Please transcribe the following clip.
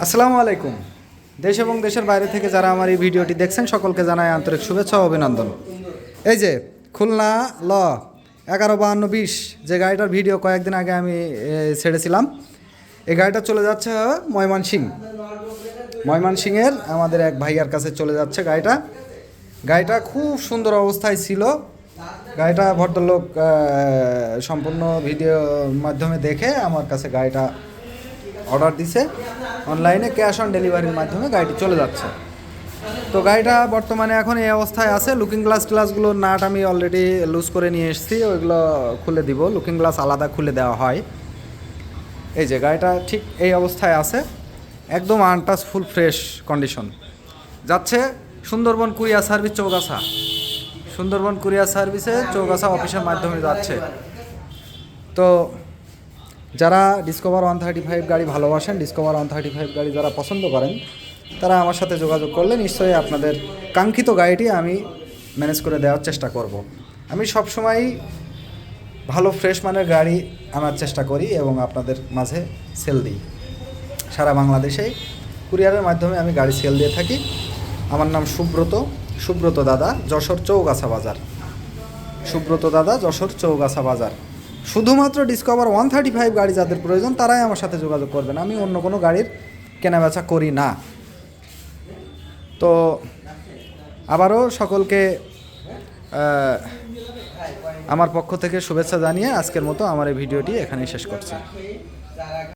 আসসালামু আলাইকুম। দেশ এবং দেশের বাইরে থেকে যারা আমার এই ভিডিওটি দেখছেন সকলকে জানাই আন্তরিক শুভেচ্ছা ও অভিনন্দন। এই যে খুলনা 115220 যে গাড়িটার ভিডিও কয়েকদিন আগে আমি ছেড়েছিলাম, এই গাড়িটা চলে যাচ্ছে ময়মনসিংহের আমাদের এক ভাইয়ার কাছে চলে যাচ্ছে গাড়িটা খুব সুন্দর অবস্থায় ছিল। গাড়িটা ভদ্রলোক সম্পূর্ণ ভিডিও মাধ্যমে দেখে আমার কাছে গাড়িটা অর্ডার দিছে, অনলাইনে ক্যাশ অন ডেলিভারির মাধ্যমে গাড়িটি চলে যাচ্ছে। তো গাড়িটা বর্তমানে এখন এই অবস্থায় আছে। লুকিং গ্লাসগুলোর নাট আমি অলরেডি লুজ করে নিয়ে এসেছি, ওইগুলো খুলে দিব। লুকিং গ্লাস আলাদা খুলে দেওয়া হয়। এই যে গাড়িটা ঠিক এই অবস্থায় আছে, একদম আনটাচ, ফুল ফ্রেশ কন্ডিশন। যাচ্ছে Sundarban courier service Chaugachha, Sundarban courier সার্ভিসে চৌগাছা অফিসের মাধ্যমে যাচ্ছে। তো যারা ডিসকভার 135 গাড়ি ভালোবাসেন, ডিসকভার 135 গাড়ি যারা পছন্দ করেন, তারা আমার সাথে যোগাযোগ করলে নিশ্চয়ই আপনাদের কাঙ্ক্ষিত গাড়িটি আমি ম্যানেজ করে দেওয়ার চেষ্টা করব। আমি সবসময়ই ভালো ফ্রেশ মানের গাড়ি আনার চেষ্টা করি এবং আপনাদের মাঝে সেল দিই। সারা বাংলাদেশেই কুরিয়ারের মাধ্যমে আমি গাড়ি সেল দিয়ে থাকি। আমার নাম সুব্রত দাদা, যশোর চৌগাছা বাজার। সুব্রত দাদা, যশোর চৌগাছা বাজার। শুধুমাত্র ডিসকভার 135 গাড়ি যাদের প্রয়োজন তারাই আমার সাথে যোগাযোগ করবেন। আমি অন্য কোনো গাড়ির কেনাবেচা করি না। তো আবারও সকলকে আমার পক্ষ থেকে শুভেচ্ছা জানিয়ে আজকের মতো আমার এই ভিডিওটি এখানেই শেষ করছি।